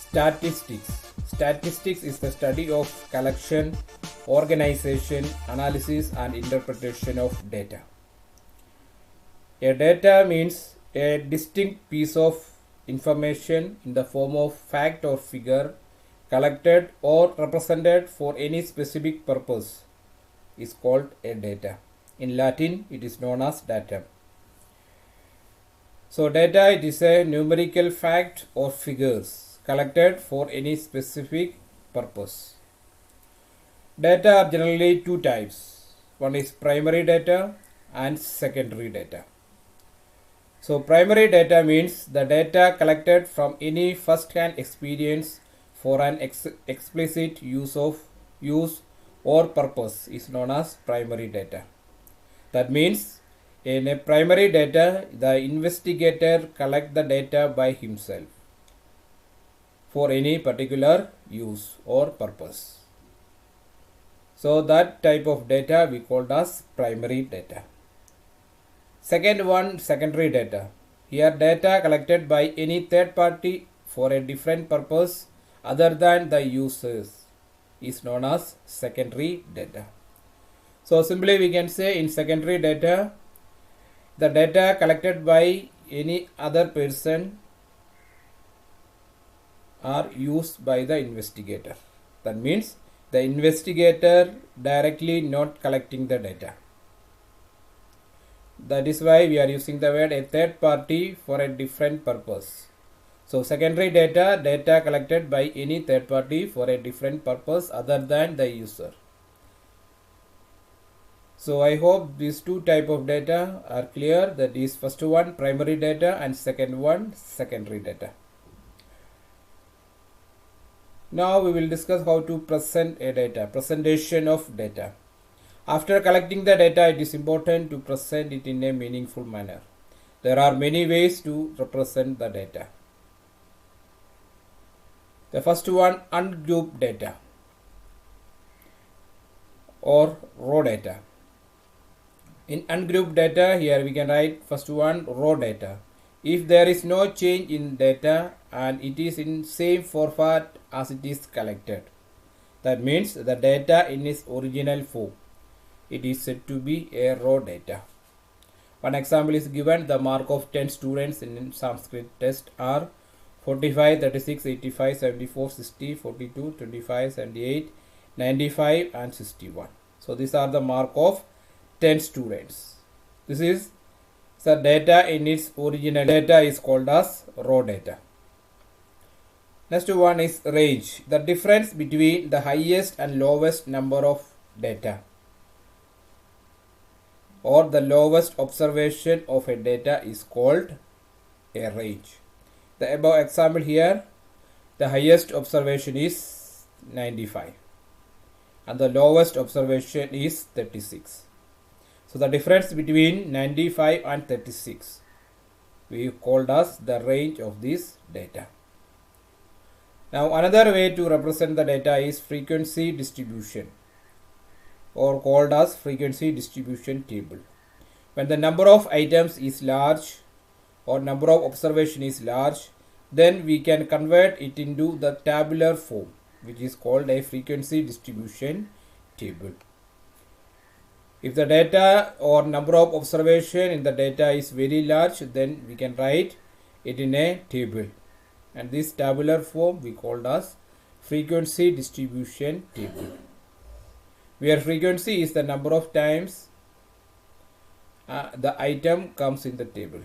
Statistics. Statistics is the study of collection, organization, analysis and interpretation of data. A data means a distinct piece of information in the form of fact or figure collected or represented for any specific purpose is called a data. In Latin, it is known as datum. So data, it is a numerical fact or figures collected for any specific purpose. Data are generally two types. One is primary data and secondary data. So primary data means the data collected from any first-hand experience for an explicit use or purpose is known as primary data. That means in a primary data, the investigator collects the data by himself for any particular use or purpose. So that type of data we called as primary data. Second one, secondary data. Here data collected by any third party for a different purpose other than the users is known as secondary data. So simply we can say in secondary data, the data collected by any other person are used by the investigator. That means the investigator directly not collecting the data. That is why we are using the word a third party for a different purpose. So secondary data, data collected by any third party for a different purpose other than the user. So I hope these two type of data are clear. That is first one primary data and second one secondary data. Now we will discuss how to present a data, presentation of data. After collecting the data, it is important to present it in a meaningful manner. There are many ways to represent the data. The first one, ungrouped data or raw data. In ungrouped data, here we can write first one, raw data. If there is no change in data and it is in same format as it is collected, that means the data in its original form, it is said to be a raw data. One example is given. The mark of 10 students in Sanskrit test are 45, 36, 85, 74, 60, 42, 25, 78, 95 and 61. So these are the mark of 10 students. This is the data in its original data is called as raw data. Next one is range. The difference between the highest and lowest number of data or the lowest observation of a data is called a range. The above example here, the highest observation is 95 and the lowest observation is 36. So the difference between 95 and 36 we called as the range of this data. Now another way to represent the data is frequency distribution or called as frequency distribution table. When the number of items is large or number of observation is large, then we can convert it into the tabular form, which is called a frequency distribution table. If the data or number of observation in the data is very large, then we can write it in a table, and this tabular form we called as frequency distribution table, where frequency is the number of times the item comes in the table,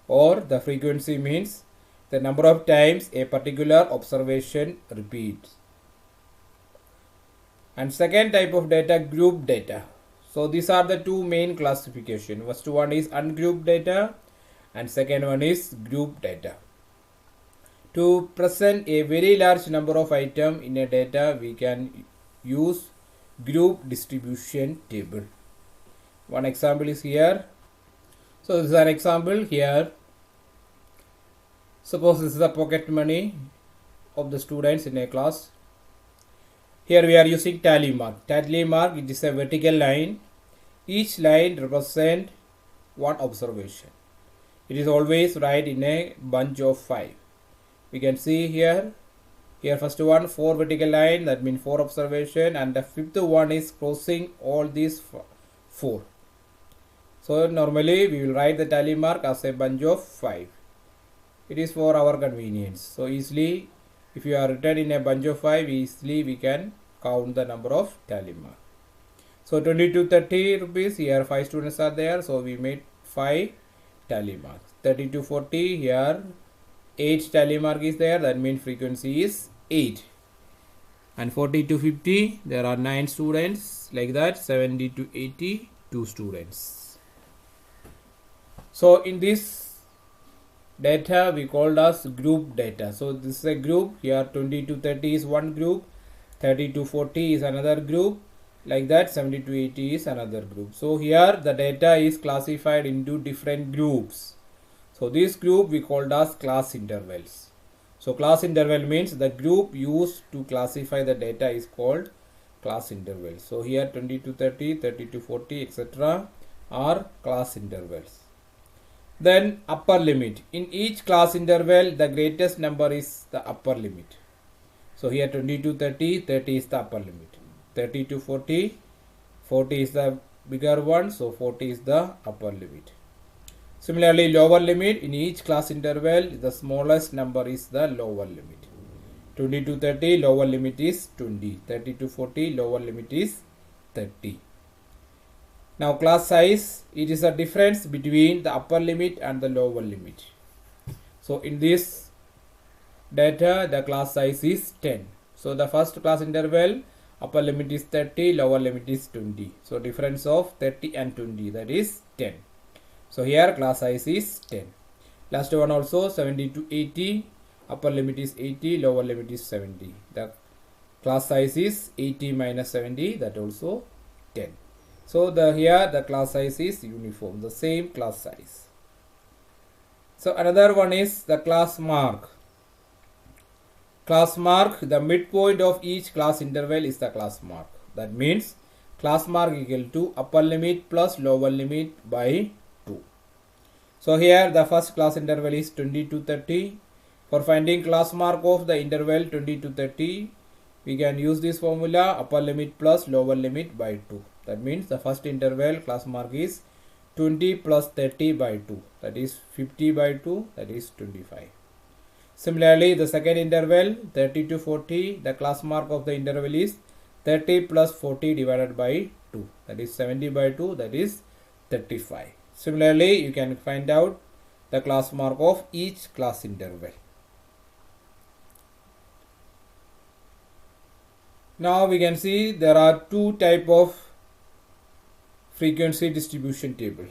or the frequency means the number of times a particular observation repeats. And second type of data, group data. So these are the two main classification. First one is ungrouped data and second one is group data. To present a very large number of items in a data, we can use group distribution table. One example is here. So this is an example here. Suppose this is the pocket money of the students in a class. Here we are using tally mark. Tally mark, it is a vertical line. Each line represents one observation. It is always right in a bunch of 5. we can see here. Here first one 4 vertical line, that means 4 observation, and the fifth one is crossing all these 4. So normally we will write the tally mark as a bunch of 5. It is for our convenience. So easily, if you are written in a bunch of 5, easily we can count the number of tally mark. So 20 to 30 rupees, here 5 students are there, so we made 5 tally marks. 30 to 40, here 8 tally mark is there, that means frequency is 8. And 40 to 50, there are 9 students, like that. 70 to 80, 2 students. So in this data we called as group data. So this is a group. Here 20 to 30 is one group, 30 to 40 is another group, like that. 70 to 80 is another group. So here the data is classified into different groups. So this group we called as class intervals. So class interval means the group used to classify the data is called class interval. So here 20 to 30, 30 to 40, etc. are class intervals. Then upper limit. In each class interval, the greatest number is the upper limit. So here 20 to 30, 30 is the upper limit. 30 to 40, 40 is the bigger one, so 40 is the upper limit. Similarly, lower limit, in each class interval, the smallest number is the lower limit. 20 to 30, lower limit is 20. 30 to 40, lower limit is 30. Now class size, it is a difference between the upper limit and the lower limit. So in this data, the class size is 10. So the first class interval, upper limit is 30, lower limit is 20. So difference of 30 and 20, that is 10. So here class size is 10. Last one also 70 to 80, upper limit is 80, lower limit is 70. The class size is 80 minus 70, that also 10. So here the class size is uniform, the same class size. So another one is the class mark. Class mark, the midpoint of each class interval is the class mark. That means class mark equal to upper limit plus lower limit by 2. So here the first class interval is 20 to 30. For finding class mark of the interval 20 to 30, we can use this formula, upper limit plus lower limit by 2. That means the first interval class mark is 20 plus 30 by 2. That is 50 by 2. That is 25. Similarly, the second interval 30 to 40, the class mark of the interval is 30 plus 40 divided by 2. That is 70 by 2. That is 35. Similarly, you can find out the class mark of each class interval. Now we can see there are two types of frequency distribution table.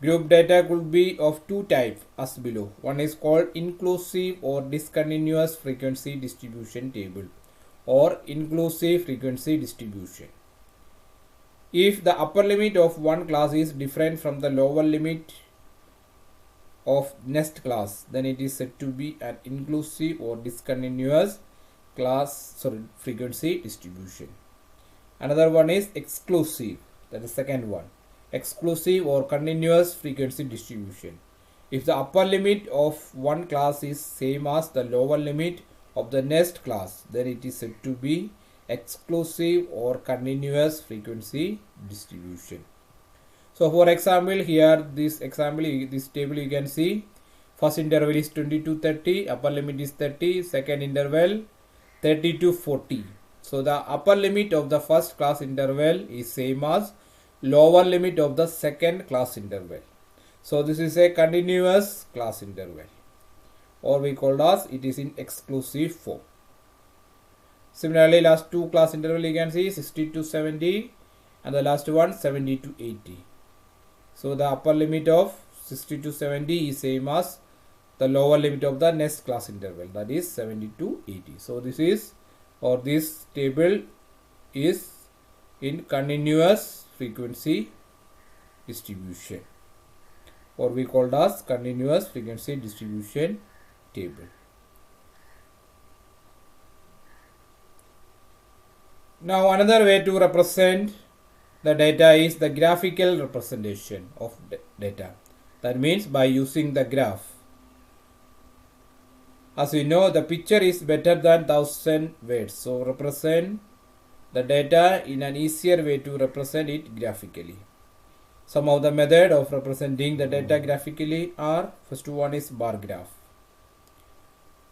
Group data could be of two types as below. One is called inclusive or discontinuous frequency distribution table or inclusive frequency distribution. If the upper limit of one class is different from the lower limit of next class, then it is said to be an inclusive or discontinuous frequency distribution. Another one is exclusive, that is the second one. Exclusive or continuous frequency distribution. If the upper limit of one class is same as the lower limit of the next class, then it is said to be exclusive or continuous frequency distribution. So for example, here this table you can see first interval is 20 to 30, upper limit is 30, second interval 30 to 40. So the upper limit of the first class interval is same as lower limit of the second class interval. So this is a continuous class interval, or we called as it is in exclusive form. Similarly, last two class interval you can see 60 to 70 and the last one 70 to 80. So the upper limit of 60 to 70 is same as the lower limit of the next class interval, that is 70 to 80. So this is, or this table is in continuous frequency distribution, or we called as continuous frequency distribution table. Now another way to represent the data is the graphical representation of data. That means by using the graph. As we know, the picture is better than 1000 words. So represent the data in an easier way to represent it graphically. Some of the method of representing the data graphically are, first one is bar graph.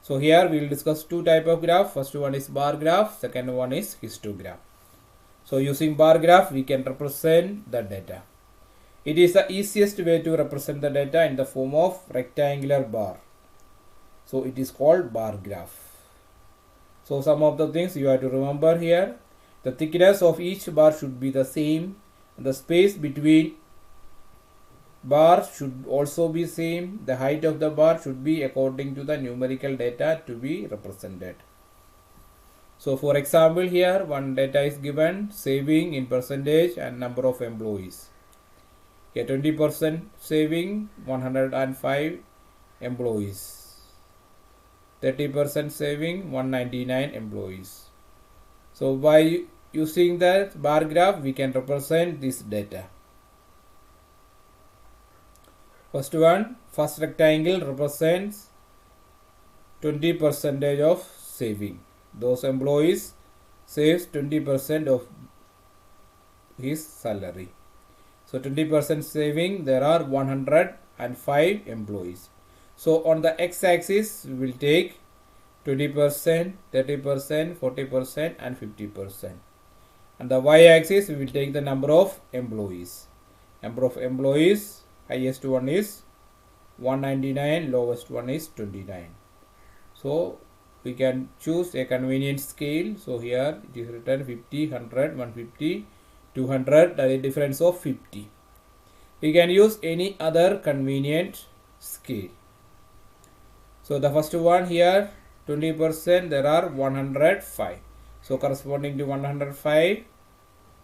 So here we will discuss two type of graph. First one is bar graph, second one is histogram. So using bar graph we can represent the data. It is the easiest way to represent the data in the form of rectangular bar. So it is called bar graph. So some of the things you have to remember here. The thickness of each bar should be the same. The space between bars should also be same. The height of the bar should be according to the numerical data to be represented. So for example, here one data is given, saving in percentage and number of employees. Here 20% saving, 105 employees. 30% saving, 199 employees. So by using the bar graph we can represent this data. First one, first rectangle represents 20% of saving. Those employees saves 20% of his salary. So 20% saving, there are 105 employees. So on the x-axis we will take 20%, 30%, 40% and 50%. And the y-axis we will take the number of employees. Number of employees, highest one is 199, lowest one is 29. So we can choose a convenient scale. So here it is written 50, 100, 150, 200, that is difference of 50. We can use any other convenient scale. So the first one here, 20%, there are 105. So corresponding to 105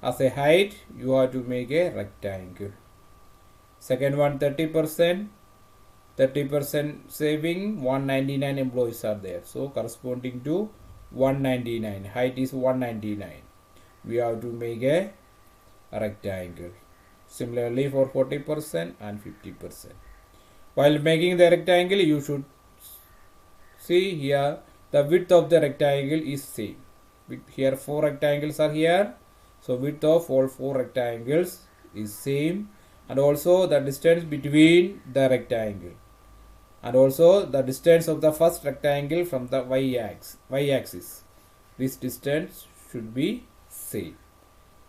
as a height, you have to make a rectangle. Second one, 30%. 30% saving, 199 employees are there. So corresponding to 199, height is 199. We have to make a rectangle. Similarly for 40% and 50%. While making the rectangle, you should see here the width of the rectangle is same. Here 4 rectangles are here. So width of all 4 rectangles is same. And also the distance between the rectangle. And also the distance of the first rectangle from the y-axis. This distance should be same.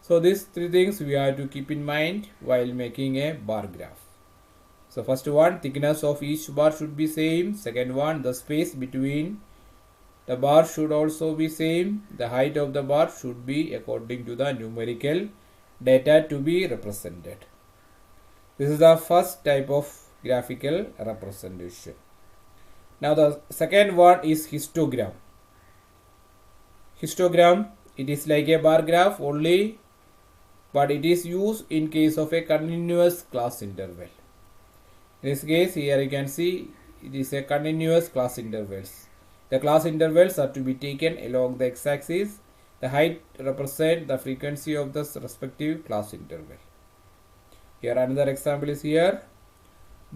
So these three things we have to keep in mind while making a bar graph. So first one, thickness of each bar should be same. Second one, the space between the bar should also be same. The height of the bar should be according to the numerical data to be represented. This is the first type of graphical representation. Now the second one is histogram. Histogram, it is like a bar graph only, but it is used in case of a continuous class interval. In this case, here you can see it is a continuous class intervals. The class intervals are to be taken along the x-axis. The height represents the frequency of the respective class interval. Here another example is here.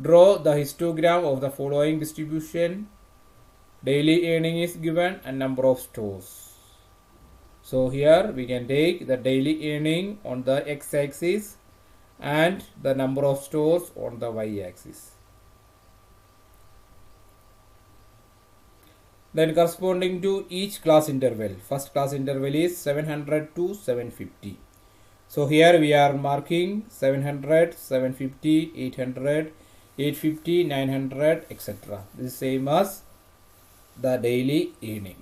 Draw the histogram of the following distribution. Daily earning is given and number of stores. So here we can take the daily earning on the x-axis and the number of stores on the y-axis. Then corresponding to each class interval. First class interval is 700 to 750. So here we are marking 700, 750, 800, 850, 900, etc. This is same as the daily earning.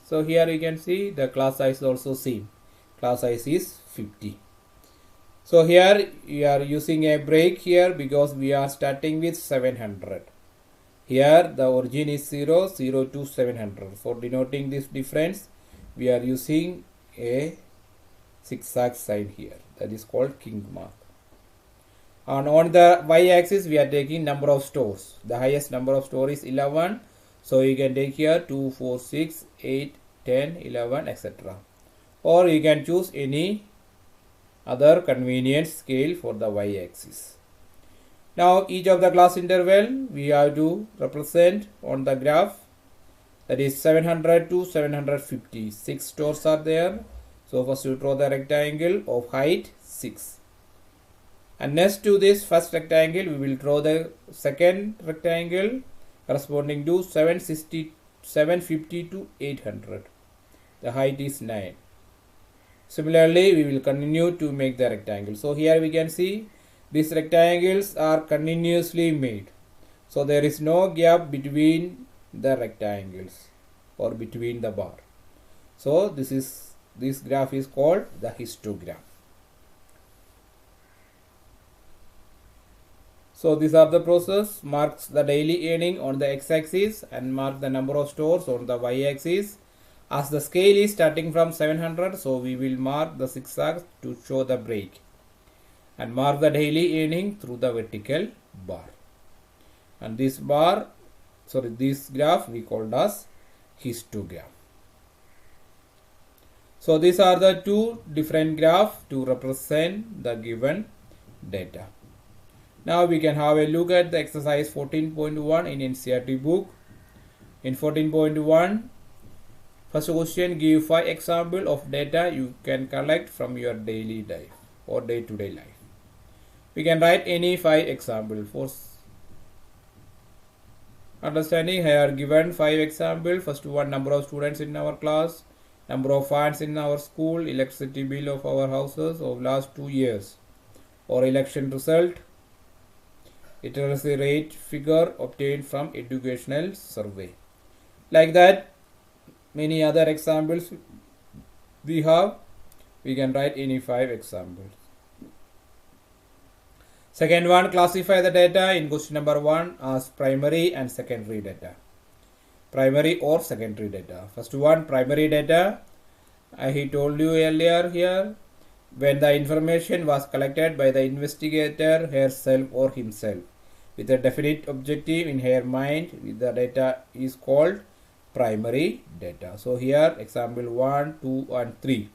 So here you can see the class size is also same. Class size is 50. So here we are using a break here because we are starting with 700. Here the origin is 0, 0 to 700. For denoting this difference, we are using a zigzag sign here. That is called king mark. And on the y-axis, we are taking number of stores. The highest number of stores is 11. So you can take here 2, 4, 6, 8, 10, 11, etc. Or you can choose any other convenient scale for the y-axis. Now each of the class interval we have to represent on the graph. that is 700 to 750. 6 stores are there. So first we draw the rectangle of height 6. And next to this first rectangle, we will draw the second rectangle corresponding to 750 to 800. The height is 9. Similarly, we will continue to make the rectangle. So here we can see these rectangles are continuously made. So there is no gap between the rectangles or between the bar. So this graph is called the histogram. So these are the process. Marks the daily earning on the x-axis and mark the number of stores on the y-axis. As the scale is starting from 700, so we will mark the zigzag to show the break. And mark the daily earning through the vertical bar. And this graph we called as histogram. So these are the two different graphs to represent the given data. Now we can have a look at the exercise 14.1 in NCERT book. In 14.1, first question, give 5 examples of data you can collect from your daily life or day-to-day life. We can write any 5 examples. For understanding, here are given 5 examples. First one, number of students in our class, number of fans in our school, electricity bill of our houses of last 2 years, or election result, literacy rate figure obtained from educational survey. Like that, many other examples we have. We can write any 5 examples. Second one, classify the data in question number 1 as primary and secondary data. Primary or secondary data. First one, primary data. I told you earlier here, when the information was collected by the investigator herself or himself with a definite objective in her mind, the data is called primary data. So here example 1, 2 and 3.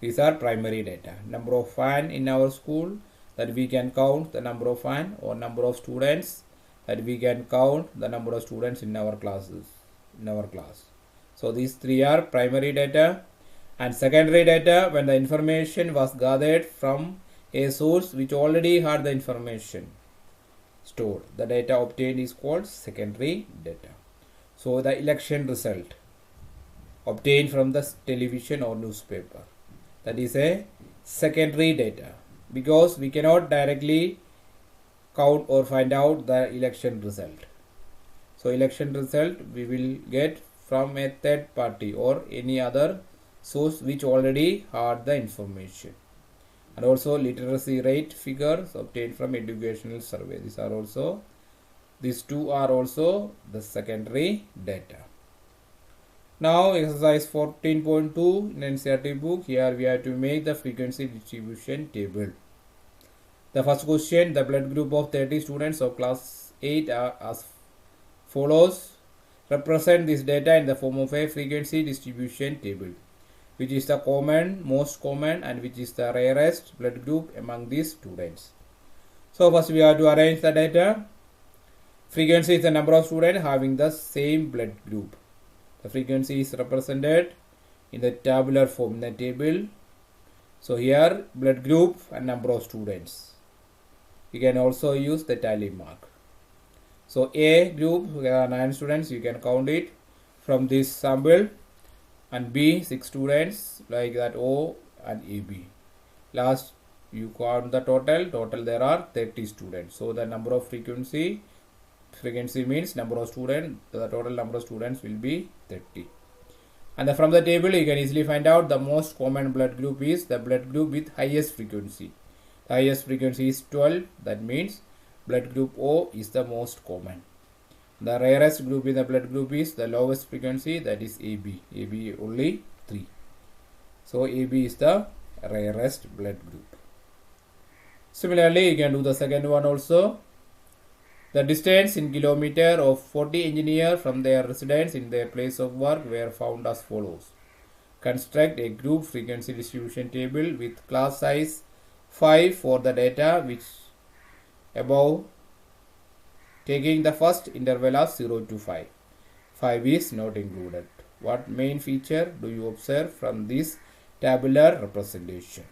These are primary data. Number of fans in our school, that we can count the number of fans, or number of students, that we can count the number of students in our classes, in our class. So these 3 are primary data. And secondary data, when the information was gathered from a source which already had the information stored, the data obtained is called secondary data. So the election result obtained from the television or newspaper, that is a secondary data, because we cannot directly count or find out the election result. So election result we will get from a third party or any other source which already had the information. And also literacy rate figures obtained from educational survey. These two are also the secondary data. Now exercise 14.2 in NCERT book. Here we have to make the frequency distribution table. The first question, the blood group of 30 students of class 8 are as follows. Represent this data in the form of a frequency distribution table. Which is the most common and which is the rarest blood group among these students. So first we have to arrange the data. Frequency is the number of students having the same blood group. The frequency is represented in the tabular form in the table. So here blood group and number of students. You can also use the tally mark. So A group, there are 9 students, you can count it from this sample. And B, 6 students, like that O and AB. Last you count the total there are 30 students. So the number of frequency means number of students, the total number of students will be 30. And from the table you can easily find out the most common blood group is the blood group with highest frequency. The highest frequency is 12, that means blood group O is the most common. The rarest group in the blood group is the lowest frequency, that is AB. AB only 3. So AB is the rarest blood group. Similarly, you can do the second one also. The distance in kilometer of 40 engineers from their residence in their place of work were found as follows. Construct a group frequency distribution table with class size 5 for the data which above, taking the first interval as 0 to 5. 5 is not included. What main feature do you observe from this tabular representation?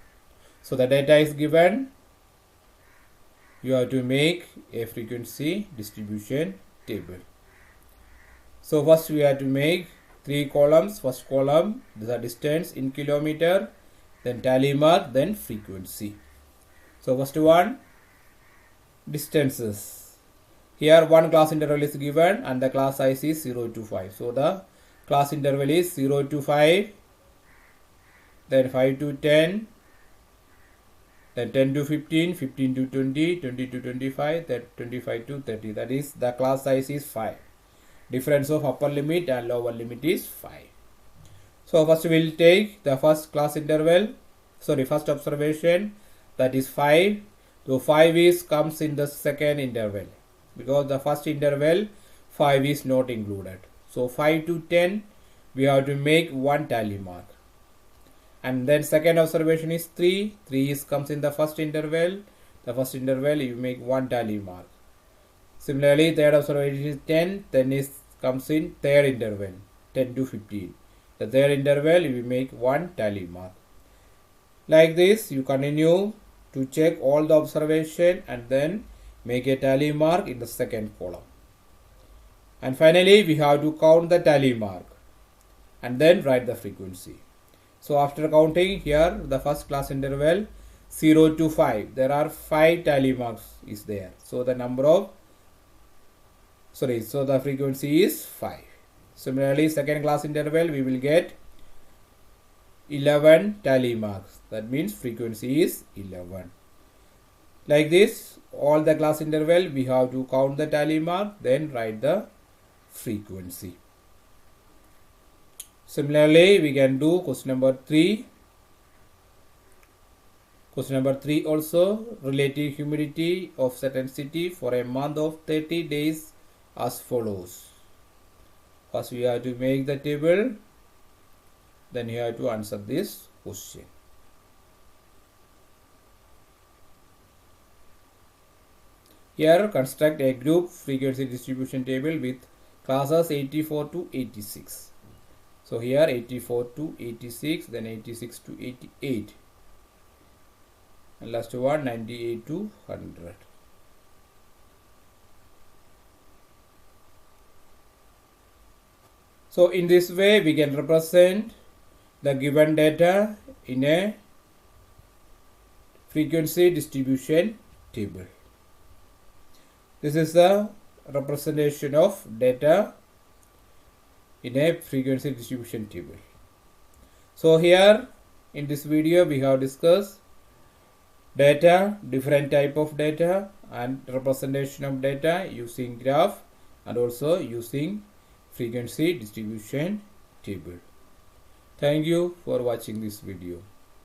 So the data is given. You have to make a frequency distribution table. So first we have to make 3 columns. First column, the distance in kilometer, then tally mark, then frequency. So first one, distances. Here one class interval is given and the class size is 0 to 5. So the class interval is 0 to 5, then 5 to 10, then 10 to 15, 15 to 20, 20 to 25, then 25 to 30. That is, the class size is 5. Difference of upper limit and lower limit is 5. So first we will take the first class interval, first observation, that is 5. So 5 comes in the second interval, because the first interval 5 is not included. So 5 to 10 we have to make one tally mark. And then second observation is 3. 3 comes in the first interval. The first interval you make one tally mark. Similarly, third observation is 10. 10 comes in third interval, 10 to 15. The third interval you make one tally mark. Like this, you continue to check all the observation and then make a tally mark in the second column. And finally, we have to count the tally mark and then write the frequency. So after counting here, the first class interval 0 to 5, there are 5 tally marks is there. So the the frequency is 5. Similarly, second class interval we will get 11 tally marks. That means frequency is 11. Like this, all the class interval we have to count the tally mark, then write the frequency. Similarly, we can do question number 3. Question number 3 also, relative humidity of certain city for a month of 30 days as follows. First we have to make the table, then you have to answer this question. Here construct a group frequency distribution table with classes 84 to 86. So here 84 to 86, then 86 to 88, and last one 98 to 100. So in this way we can represent the given data in a frequency distribution table. This is the representation of data in a frequency distribution table. So here in this video we have discussed data, different type of data, and representation of data using graph and also using frequency distribution table. Thank you for watching this video.